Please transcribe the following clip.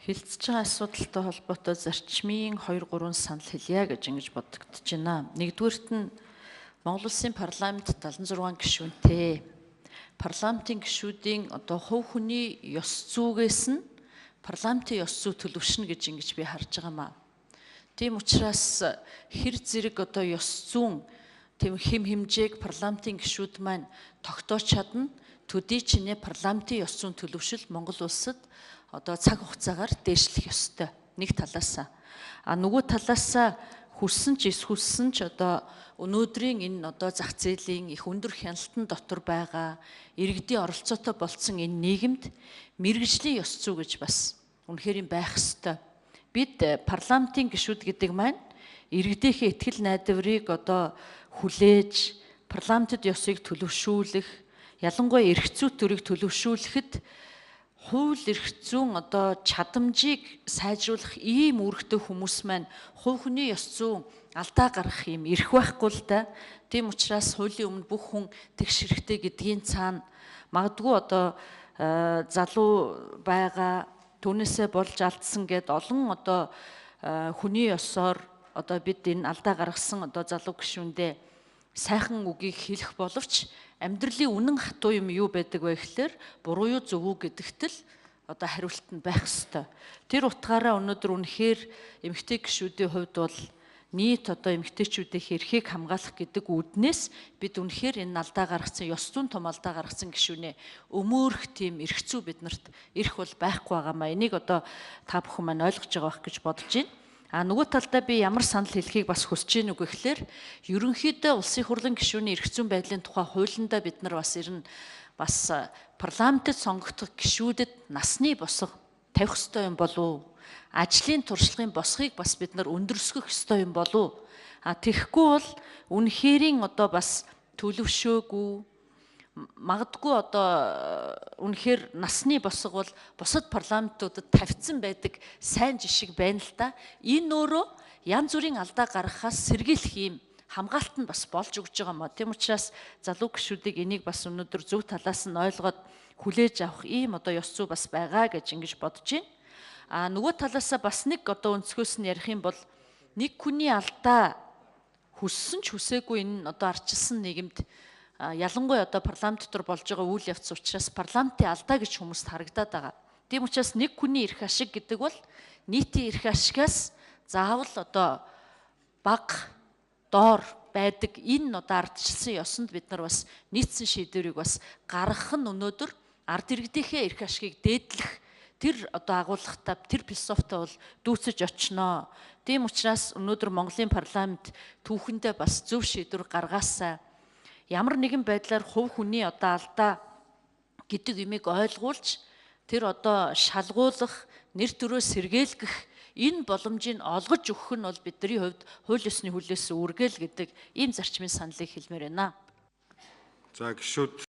Хилцэж байгаа асуудалтай холбоотой зарчмын 2-3 санал хэлье гэж ингэж бодогдож байна. Нэгдүгüүрт нь Монгол Улсын парламент 76 гишүүнтэй. Парламентын гишүүдийн хувь хүний ёс зүйгээс нь парламентын ёс зүй төлөвшнө гэж ингэж би харж байгаамаа. Тийм учраас хэр зэрэг ёс зүйн тийм хэм хэмжээг парламентын гишүүд маань тогтоож чадна. Төдий чинээ парламентын ёс зүйн төлөвшил Монгол улсад цаг хугацаагаар дээшлэх ёстой. Нэг талаасаа. Нөгөө талаасаа хүссэн ч эсхүссэн ч өнөөдрийн энэ зах зээлийн их өндөр хяналтан дотор байгаа иргэдийн оролцоотой болцсон энэ нийгэмд мэргэжлийн ёс зүй гэж бас үнэхээр юм байх ёстой. Бид парламентын гишүүд гэдэг маань иргэдийнхээ итгэл найдварыг хүлээж парламентд ёсыг төлөвшүүлэх, ялангуяа эрх зүйн төрийг төлөвшүүлэхэд хууль эрх зүйн чадамжийг сайжруулах ийм үүрэгтэй хүмүүс маань хувь хүний ёс зүйн алдаа гаргах юм эрх байхгүй л да. Тийм учраас хуулийн өмнө бүх хүн тэгш хэрэгтэй гэдгийн цаана магадгүй залуу байгаа түүнээсээ болж алдсан гэд олон хүний ёсоор бид энэ алдаа гаргасан залуу гишүүндээ сайхан үгийг хэлэх боловч амьдралын үнэн хатуу юм юу байдаг вэ гэхээр буруу юу зөв үү гэдэгт л хариулт нь байх ёстой. Тэр утгаараа өнөөдөр үнэхээр эмэгтэй гишүүдийн хувьд бол нийт эмэгтэйчүүдийн эрхийг хамгаалах гэдэг үүднээс бид үнэхээр энэ алдаа гаргасан ёс зүйн том алдаа гаргасан гишүүнээ өмөөрөх тийм эрх зүй биднэрт ирэх бол байхгүй байгаамаа. Энийг та бүхэн маань ойлгож байгаа байх гэж бодож байна. Нөгөө талдаа би ямар санал хэлхийг бас хүсэж байна үг гэхээр ерөнхийдөө улсын хурлын гишүүний эрх зүйн байдлын тухай хуулиндаа бид нар бас парламентд сонгогдох гишүүдэд насны босго тавих ёстой юм болов уу? Ажлын туршлагын босгыг бас бид нар өндөрсгөх ёстой юм болов уу? Тэгэхгүй бол үнэхэрийн бас төлөвшөөгүй магадгүй үнэхээр насны босго бол бусад парламентуудад тавьсан байдаг сайн жишг байна л да. Энэ өөрөө янз бүрийн алдаа гаргахаас сэргийлэх юм хамгаалт нь бас болж өгч байгаа маа. Тийм учраас залуу гишүүдийг энийг бас өнөөдөр зөв талаас нь ойлгоод хүлээж авах ийм ёс зүй бас байгаа гэж ингэж бодож байна. Нөгөө талаасаа бас нэг өнцгөөс нь ярих юм бол нэг хүний алдаа хүссэн ч хүсээгүй энэ ардчилсан нийгэмд ялангуяа парламент дотор болж байгаа үйл явц учраас парламентын алдаа гэж хүмүүст харагдаад байгаа. Тийм учраас нэг хүний эрх ашиг гэдэг бол нийтийн эрх ашигаас заавал бага доор байдаг энэ ардчилсан ёсонд бид нар бас нийцсэн шийдвэрийг бас гаргах нь өнөөдөр ард иргэдийнхээ эрх ашигыг дээдлэх тэр агуулгатай тэр философитой бол дүүцэж очноо. Тийм учраас өнөөдөр Монголын парламент түүхэндээ бас зөв шийдвэр гаргаасаа ямар нэгэн байдлаар хувь хүний алдаа гэдэг юмыг ойлгуулж тэр шалгуулах, нэр төрөө сэргээлгэх энэ боломжийг олгож өгөх нь бол бидний хувьд хууль ёсны хүлээс үүргээл гэдэг ийм зарчмын саналыг хэлмээр байна. За гишүүд